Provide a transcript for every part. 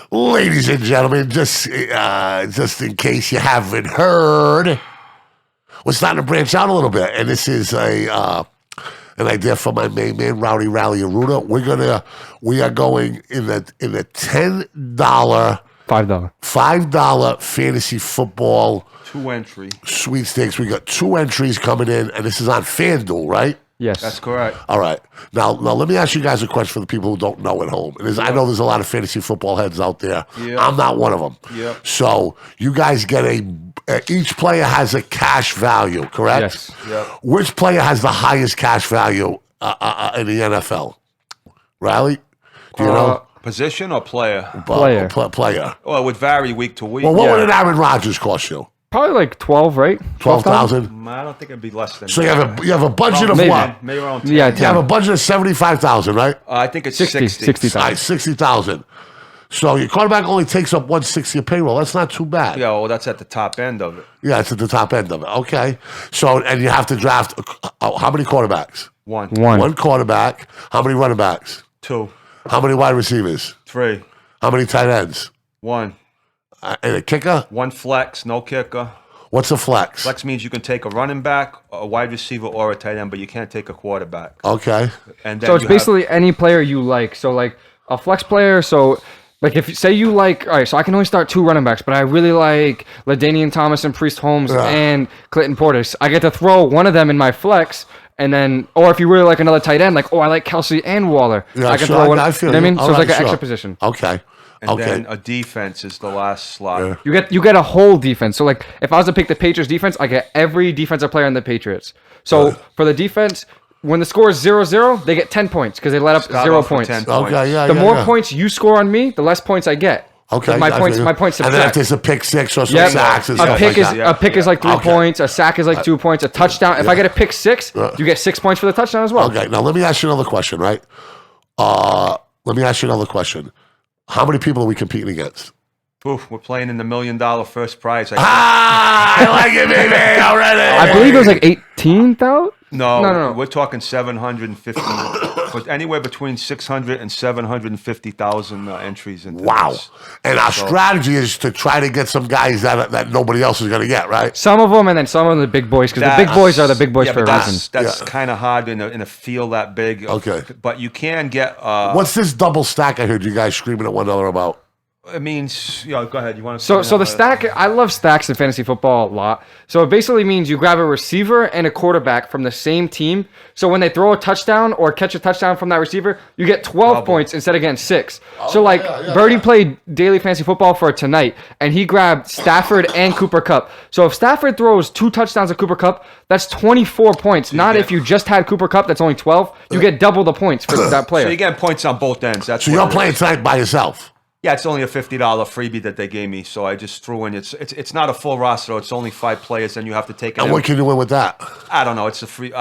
Ladies and gentlemen, just in case you haven't heard, we're starting to branch out a little bit, and this is an idea from my main man, Rowdy Rally Aruda. We are going in the $10, $5 fantasy football 2 entry sweepstakes. We got 2 entries coming in, and this is on FanDuel, right? Yes. That's correct. All right. Now let me ask you guys a question for the people who don't know at home. I know there's a lot of fantasy football heads out there. Yeah. I'm not one of them. Yeah. So you guys get each player has a cash value, correct? Yes. Yep. Which player has the highest cash value in the NFL? Riley? Do you know? Position or player? Player. Player. Well, it would vary week to week. Well, what would an Aaron Rodgers cost you? Probably like 12, right? 12,000? I don't think it'd be less than So that. you have a budget of maybe. what? Maybe around 10. Yeah, You have a budget of 75,000, right? I think it's 60. 60. 60,000. All right, 60,000. So your quarterback only takes up 160 of payroll. That's not too bad. Yeah, well, that's at the top end of it. Yeah, it's at the top end of it. Okay. So, and you have to draft how many quarterbacks? One. One quarterback. How many running backs? 2. How many wide receivers? 3. How many tight ends? 1. And a kicker? 1 flex, no kicker. What's a flex? Flex means you can take a running back, a wide receiver, or a tight end, but you can't take a quarterback. Okay. And then So it's basically any player you like. So like a flex player. So like if say you like, all right, so I can only start 2 running backs, but I really like LaDainian Thomas and Priest Holmes and Clinton Portis. I get to throw one of them in my flex. And then, or if you really like another tight end, like, I like Kelsey and Waller. Yeah, I can sure, throw one. I feel You know what I mean? you. So it's All like right, an sure. extra position. Okay. And then a defense is the last slot. You get a whole defense. So like if I was to pick the Patriots defense, I get every defensive player in the Patriots. So for the defense, when the score is 0-0, they get 10 points because they let up Start 0 off with points. 10 points. Okay, yeah. The more yeah. points you score on me, the less points I get. Okay. My points And then if subtract. there's a pick 6 or some Yep. sacks and A stuff pick like that. a pick is like 3 Okay. points. A sack is like 2 points. A touchdown. If I get a pick 6, you get 6 points for the touchdown as well. Okay. Now let me ask you another question, right? Let me ask you another question. How many people are we competing against? Oof, we're playing in the $1 million first prize. I like it, baby, already. I believe it was like 18,000. No. We're talking 750, but anywhere between 600 and 750,000 entries into Wow. this. And our strategy is to try to get some guys that nobody else is going to get, right? Some of them, and then some of the big boys, because the big boys are the big boys Yeah, for a but reason. that's kind of hard in a field that big. Okay. But you can get. What's this double stack I heard you guys screaming at one another about? It means, go ahead. You want to? So the stack, I love stacks in fantasy football a lot. So it basically means you grab a receiver and a quarterback from the same team. So when they throw a touchdown or catch a touchdown from that receiver, you get 12 points instead of getting 6. So like Birdie played daily fantasy football for tonight, and he grabbed Stafford and Cooper Kupp. So if Stafford throws 2 touchdowns at Cooper Kupp, that's 24 points. Not if you just had Cooper Kupp, that's only 12. You get double the points for that player. So you get points on both ends. That's So you're playing tonight by yourself? Yeah, it's only a $50 freebie that they gave me, so I just threw in. It's not a full roster. It's only 5 players, and you have to take it. And what can you win with that? I don't know. It's a free,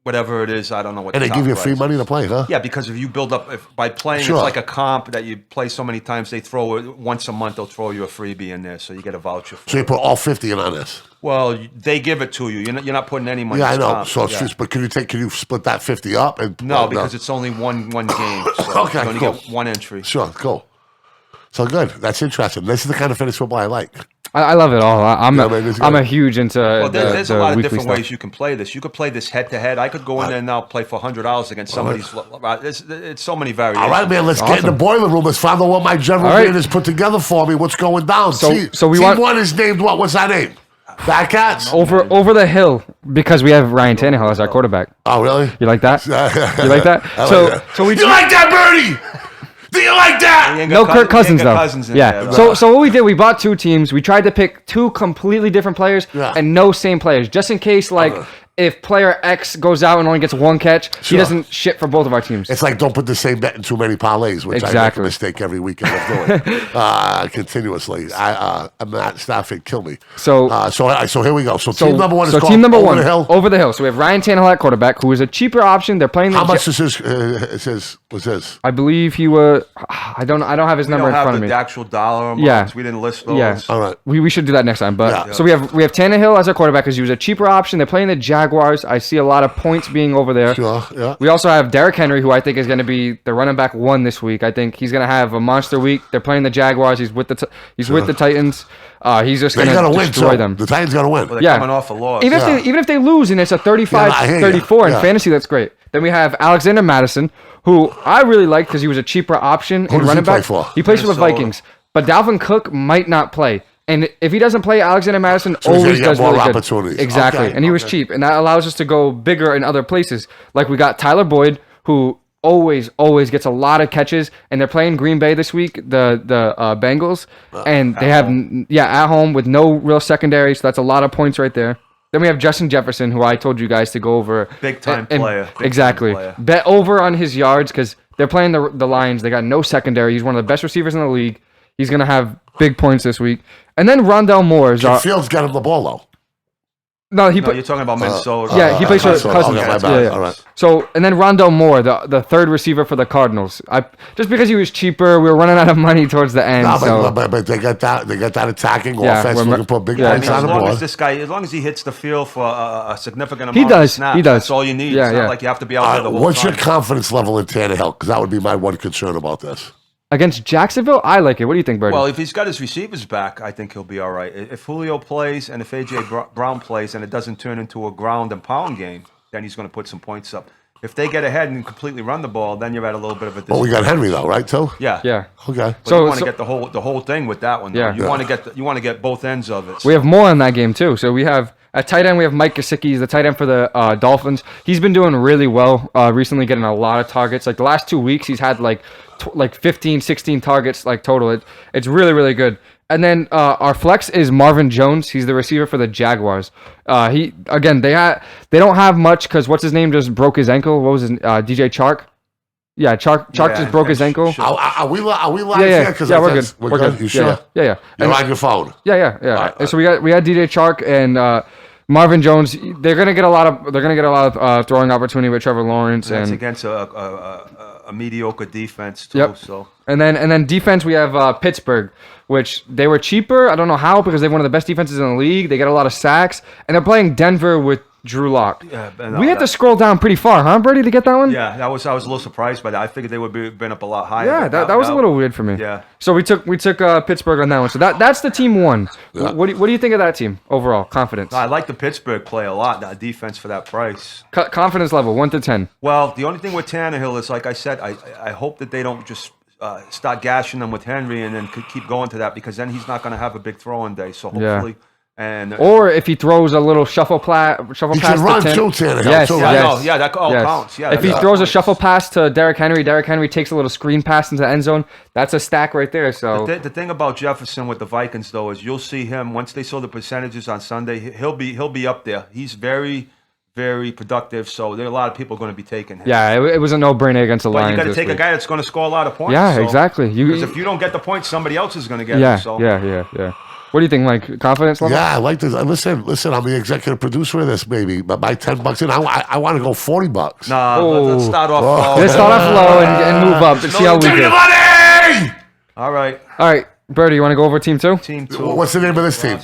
whatever it is. I don't know what. And they give you free money to play, huh? Yeah, because if you build up by playing, Sure. it's like a comp that you play so many times. They throw it once a month. They'll throw you a freebie in there, so you get a voucher for So you it. put all 50 in on this? Well, they give it to you. You're not putting any money. Yeah, I in know. comp. So it's Yeah. just, but can you split that 50 up? And No, because it's only one game. So Okay, you only cool. get 1 entry. Sure, cool. So good. That's interesting. This is the kind of fantasy football I like. I love it all. I'm man, a huge into Well, there's a lot of weekly different stuff. ways you can play this. You could play this head to head. I could go in there and now play for $100 against somebody's. It's so many variations. All right, man. Let's get in the boiler room. Let's find out what my general All right. man has put together for me. What's going down? So we team want 1 is named what? What's our name? BadCatz? over the hill because we have Ryan Tannehill as our quarterback. Oh, really? You like that? You like that? I like So that. so we You like that, Birdie? Do you like that? You ain't no got Kirk Cousins you ain't though. got Cousins in Yeah. there, So what we did, we bought 2 teams. We tried to pick 2 completely different players and no same players, just in case if player X goes out and only gets 1 catch, he doesn't shit for both of our teams. It's like don't put the same bet in too many parlays, which I make a Exactly. mistake every weekend of doing continuously. Matt Stafford kill me. So here we go. So team number 1 is called team number Over 1, the Hill. Over the Hill. So we have Ryan Tannehill at quarterback, who is a cheaper option. They're playing the How much is his? Was his? I believe he was. I don't have his We number don't in have front of me. the actual dollar amounts. Yeah. We didn't list those. Yeah. All right. We should do that next time. But Yeah. so we have Tannehill as our quarterback because he was a cheaper option. They're playing the Jags. Jaguars. I see a lot of points being over there. Sure, yeah. We also have Derrick Henry, who I think is going to be the running back 1 this week. I think he's going to have a monster week. They're playing the Jaguars. He's with the Titans. He's just going to destroy them. The Titans got to win. Well, they're coming off a loss. Even if they lose and it's a 35-34 in fantasy, that's great. Then we have Alexander Madison, who I really like because he was a cheaper option in running back. Play for? He plays for the Vikings. But Dalvin Cook might not play. And if he doesn't play, Alexander Madison always does really good. Exactly. Okay, and he was cheap. And that allows us to go bigger in other places. Like we got Tyler Boyd, who always gets a lot of catches. And they're playing Green Bay this week, the Bengals. And they have, at home with no real secondary. So that's a lot of points right there. Then we have Justin Jefferson, who I told you guys to go over. Big time player. Exactly. Bet over on his yards because they're playing the Lions. They got no secondary. He's one of the best receivers in the league. He's going to have big points this week. And then Rondell Moore. Fields got him the ball, though. No, you're talking about Minnesota. Yeah, he plays for Cousins. Okay, all right. So, and then Rondell Moore, the third receiver for the Cardinals. Just because he was cheaper, we were running out of money towards the end. But they got that attacking offense. We can put big points on the board. As long as he hits the field for a significant amount of snaps, he does. That's all you need. It's not like you have to be out there the whole What's time. your confidence level in Tannehill? Because that would be my one concern about this. Against Jacksonville, I like it. What do you think, Birdie? Well, if he's got his receivers back, I think he'll be all right. If Julio plays and if A.J. Brown plays and it doesn't turn into a ground and pound game, then he's going to put some points up. If they get ahead and completely run the ball, then you're at a little bit of a disadvantage. Well, we got Henry, though, right, too? Yeah. Okay. But you want to get the whole thing with that one. Though. You want to get both ends of it. We have more in that game, too. So we have at tight end, we have Mike Gesicki. He's the tight end for the Dolphins. He's been doing really well recently, getting a lot of targets. Like the last 2 weeks, he's had like 15, 16 targets like total. It's really, really good. And then our flex is Marvin Jones. He's the receiver for the Jaguars. They don't have much because what's his name just broke his ankle. What was his DJ Chark? Yeah, Chark just broke his ankle. Are we live here? here? Yeah, we're good. We're good. You sure? Yeah. You're on your phone. Yeah. Right. So we had DJ Chark and Marvin Jones. They're gonna get a lot of throwing opportunity with Trevor Lawrence. And that's and against a mediocre defense too. Yep. So. And then defense, we have Pittsburgh, which they were cheaper. I don't know how because they're one of the best defenses in the league. They get a lot of sacks, and they're playing Denver with Drew Lock. We had to scroll down pretty far, huh, Brady, to get that one? Yeah, I was a little surprised by that. I figured they would have been up a lot higher. Yeah, that was a little weird for me. Yeah. So we took Pittsburgh on that one. So that's the team one. Yeah. What do you think of that team overall? Confidence. I like the Pittsburgh play a lot. That defense for that price. Confidence level 1 to 10. Well, the only thing with Tannehill is, like I said, I hope that they don't just start gashing them with Henry and then keep going to that because then he's not going to have a big throwing day. So hopefully. Yeah. And or if he throws a little shuffle pass He to can run Tannehill. too, Tannehill. Yes, too, yes. right? Yeah, that all counts. Yeah, if he throws a shuffle pass to Derrick Henry takes a little screen pass into the end zone. That's a stack right there. So the thing about Jefferson with the Vikings though is you'll see him once they saw the percentages on Sunday. He'll be up there. He's very, very productive. So there are a lot of people going to be taking him. Yeah, it was a no-brainer against the Lions. But you got to take week. A guy that's going to score a lot of points. Yeah, exactly. Because if you don't get the points, somebody else is going to get them. So. Yeah. What do you think, Mike? Confidence level? Yeah, I like this. Listen, I'm the executive producer of this, baby. But my $10 in, I want to go $40. Nah, let's start off low. Let's start off low and move up and see how we Give me do. the money! All right, Birdie, you want to go over team 2? Team 2. What's the name of this team?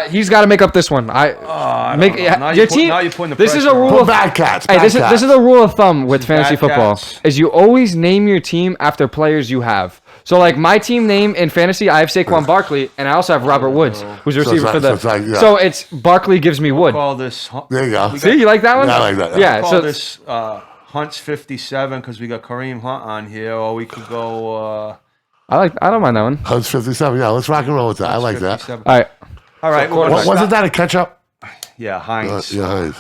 He's got to make up this one. Now you're putting the This is a pressure rule Put of BadCatz. Hey, this is a rule of thumb with fantasy BadCatz. football. Is you always name your team after players you have. So like my team name in fantasy, I have Saquon Barkley, and I also have Robert Woods, who's a receiver for the. So it's Barkley gives me Wood. Call this. There you go. See, you like that one? Yeah, I like that. Yeah. Call So this Hunt's 57 because we got Kareem Hunt on here, or we could go. I don't mind that one. Hunt's 57. Yeah, let's rock and roll with that. I like that. 57. All right. Wasn't that a catch-up? Yeah, Heinz. Heinz.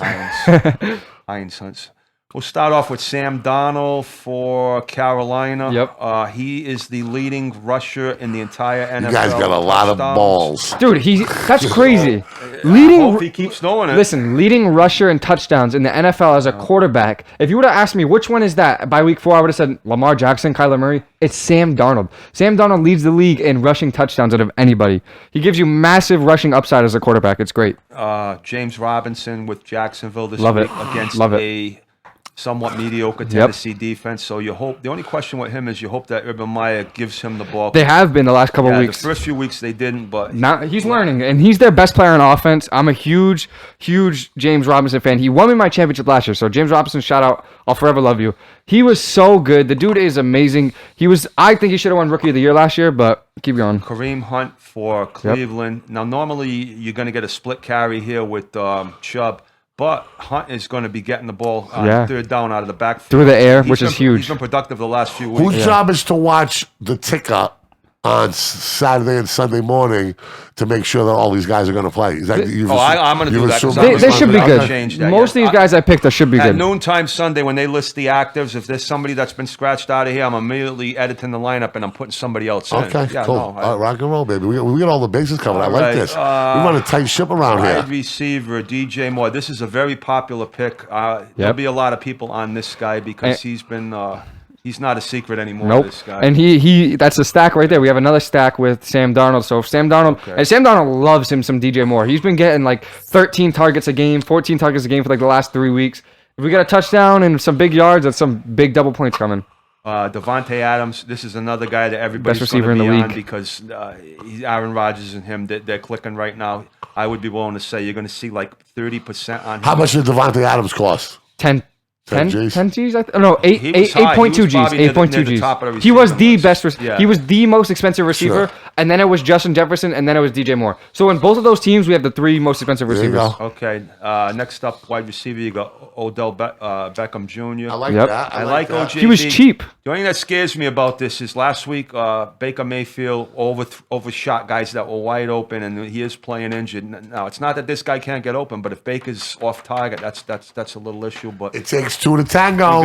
Heinz Hunts. We'll start off with Sam Darnold for Carolina. Yep. He is the leading rusher in the entire NFL. You guys got a lot of balls. Dude, that's crazy. I hope he keeps doing it. Listen, leading rusher and touchdowns in the NFL as a quarterback. If you would have asked me which one is that by week 4, I would have said Lamar Jackson, Kyler Murray. It's Sam Darnold. Sam Darnold leads the league in rushing touchdowns out of anybody. He gives you massive rushing upside as a quarterback. It's great. James Robinson with Jacksonville this Love week it. against Love it. a somewhat mediocre Tennessee defense. So you hope the only question with him is you hope that Urban Meyer gives him the ball. They have been the last couple of weeks. The first few weeks they didn't, but now he's learning, and he's their best player on offense. I'm a huge James Robinson fan. He won me my championship last year, so James Robinson, shout out. I'll forever love you. He was so good. The dude is amazing. I think he should have won Rookie of the Year last year, but keep going. Kareem Hunt for Cleveland. Now, normally you're going to get a split carry here with Chubb. But Hunt is going to be getting the ball on third down out of the backfield. Through the air, which is huge. He's been productive the last few weeks. Whose job is to watch the ticker on Saturday and Sunday morning to make sure that all these guys are going to play? Is that, I'm going to do that. They should be good. Most of these guys I picked should be good. At noontime Sunday, when they list the actives, if there's somebody that's been scratched out of here, I'm immediately editing the lineup and I'm putting somebody else in. Okay, cool. All right, rock and roll, baby. We got all the bases covered. I like this. We run a tight ship around here. Wide receiver, DJ Moore. This is a very popular pick. There'll be a lot of people on this guy because he's been... he's not a secret anymore, this guy. And he that's a stack right there. We have another stack with Sam Darnold. So if Sam Darnold, and Sam Darnold loves him some DJ Moore. He's been getting like 13 targets a game, 14 targets a game for like the last 3 weeks. If we get a touchdown and some big yards, that's some big double points coming. Devonta Adams, this is another guy that everybody's going to be on because he's Aaron Rodgers and him, they're clicking right now. I would be willing to say you're going to see like 30% on him. How much did Devonta Adams cost? 10 G's? 8.2 G's. 8.2 G's. He was the best. He was the most expensive receiver, and then it was Justin Jefferson, and then it was DJ Moore. So in both of those teams, we have the 3 most expensive receivers. Okay. Next up, wide receiver, you got Odell Beckham Jr. I like that. I like OJB. He was cheap. The only thing that scares me about this is last week Baker Mayfield overshot guys that were wide open, and he is playing injured. Now it's not that this guy can't get open, but if Baker's off target, that's a little issue. But it takes 2 to tango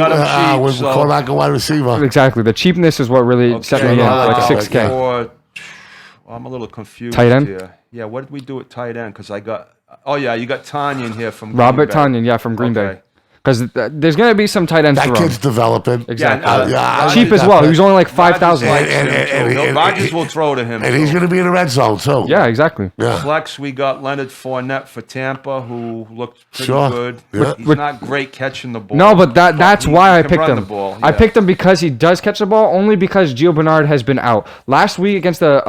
with quarterback and wide receiver. Exactly. The cheapness is what really set me in, like $6K. I'm a little confused tight end? here. Yeah, what did we do at tight end? Because I got... Oh, yeah, you got Tanyan here from Robert Tanyan, from Green Bay. Because there's going to be some tight ends. That kid's developing. Exactly. Cheap as well. He was only like 5,000. And Rodgers will throw to him. And he's going to be in the red zone, too. Yeah, exactly. Yeah. Flex, we got Leonard Fournette for Tampa, who looked pretty good. Yeah. He's not great catching the ball. No, but that's why I picked him. Yeah. I picked him because he does catch the ball, only because Gio Bernard has been out. Last week against the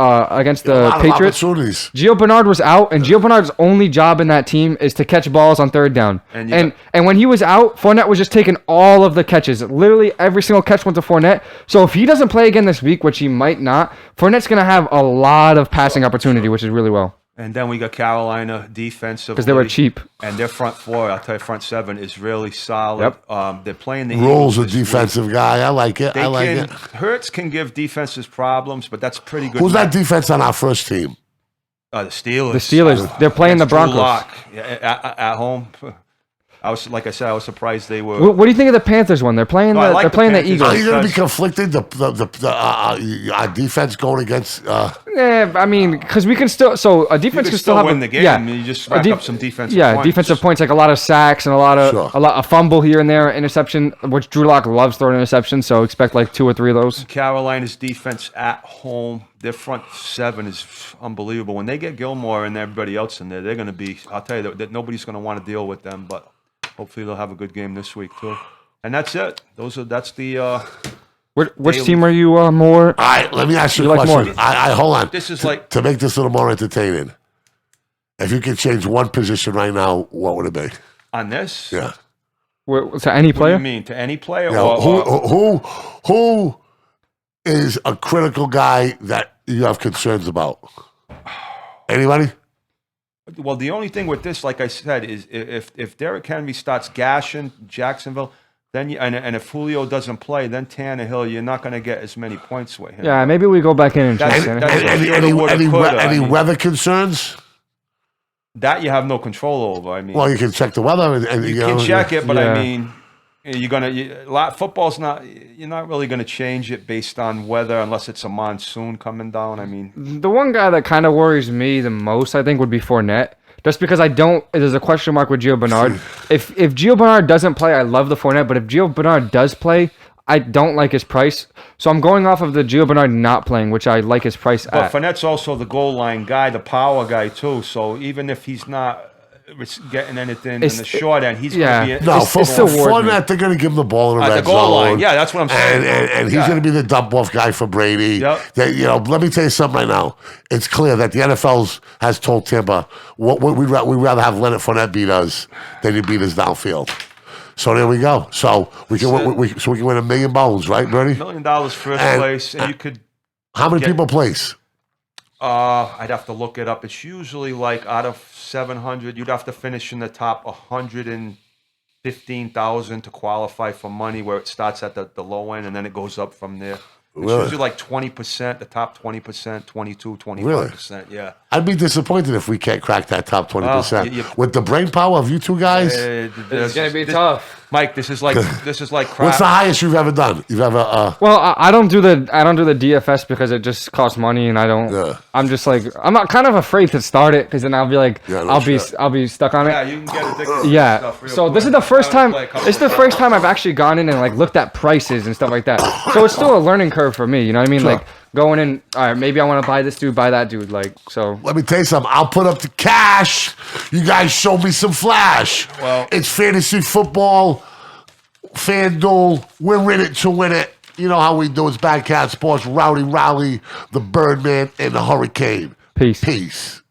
Patriots, Gio Bernard was out, and Gio Bernard's only job in that team is to catch balls on third down. And when he was out, Fournette was just taking all of the catches. Literally every single catch went to Fournette. So if he doesn't play again this week, which he might not, Fournette's going to have a lot of passing opportunity, which is really well. And then we got Carolina defensive. Because they were cheap. And their front 4, I'll tell you, front 7 is really solid. Yep. They're playing the Rules a defensive guy. I like it. Hurts can give defenses problems, but that's pretty good. Who's that defense on our first team? The Steelers. The Steelers. They're playing the Broncos. At home. I was surprised they were. What do you think of the Panthers one? They're playing the Eagles. Are you going to be conflicted? Our defense going against. I mean, because we can still. So a defense can still win the game. Yeah, you just rack up some defensive points. Defensive points, like a lot of sacks and a fumble here and there, interception, which Drew Lock loves throwing interceptions. So expect like 2 or 3 of those. Carolina's defense at home. Their front 7 is unbelievable. When they get Gilmore and everybody else in there, they're going to be. I'll tell you that nobody's going to want to deal with them, but. Hopefully they'll have a good game this week too, and that's it. That's the. Which team are you more? All right, let me ask you a question. I hold on. This is like to make this a little more entertaining. If you could change one position right now, what would it be? On this? Yeah. To any player? What do you mean to any player? Who is a critical guy that you have concerns about? Anybody? Well, the only thing with this, like I said, is if Derrick Henry starts gashing Jacksonville, then and if Julio doesn't play, then Tannehill, you're not going to get as many points with him. Yeah, maybe we go back in and try any weather concerns? That you have no control over. I mean, well, you can check the weather, and you can check it, but I mean, football's not. You're not really going to change it based on weather unless it's a monsoon coming down. I mean, the one guy that kind of worries me the most, I think, would be Fournette. Just because there's a question mark with Gio Bernard. If Gio Bernard doesn't play, I love the Fournette. But if Gio Bernard does play, I don't like his price. So I'm going off of the Gio Bernard not playing, which I like his price at. But Fournette's also the goal line guy, the power guy too. So even if he's not getting anything in the short end. He's going to be No, It's still Fournette, they're going to give him the ball in the at red the goal zone. line. Yeah, that's what I'm saying. And he's going to be the dump off guy for Brady. Yep. Let me tell you something right now. It's clear that the NFL has told Tampa we'd rather have Leonard Fournette beat us than he beat us downfield. So there we go. So we can win $1 million, right, Bernie? $1 million first place, and you could. How many people place? I'd have to look it up. It's usually like out of 700, you'd have to finish in the top 115,000 to qualify for money, where it starts at the low end and then it goes up from there. It's usually like 20%, the top 20%, 22, 25%. Yeah. I'd be disappointed if we can't crack that top 20%. Well, With the brain power of you two guys, It's gonna be tough. Mike, this is like crap. what's the highest you've ever done? You've ever Well, I don't do the DFS because it just costs money, and I don't. Yeah. I'm just like I'm not kind of afraid to start it because then I'll be like I'll be stuck on it. Yeah, you can get addicted to Yeah. stuff real So quick. this is the first I time. would play a couple This is the of first time I've actually gone in and like looked at prices and stuff like that. So it's still a learning curve for me. You know what I mean? Sure. Like going in. All right, maybe I want to buy this dude, buy that dude. Like so. let me tell you something. I'll put up the cash. You guys show me some flash. Well- it's fantasy football, FanDuel. We're in it to win it. You know how we do. It's BadCatz Sports, Rowdy Raleigh, the Birdman, and the Hurricane. Peace. Peace.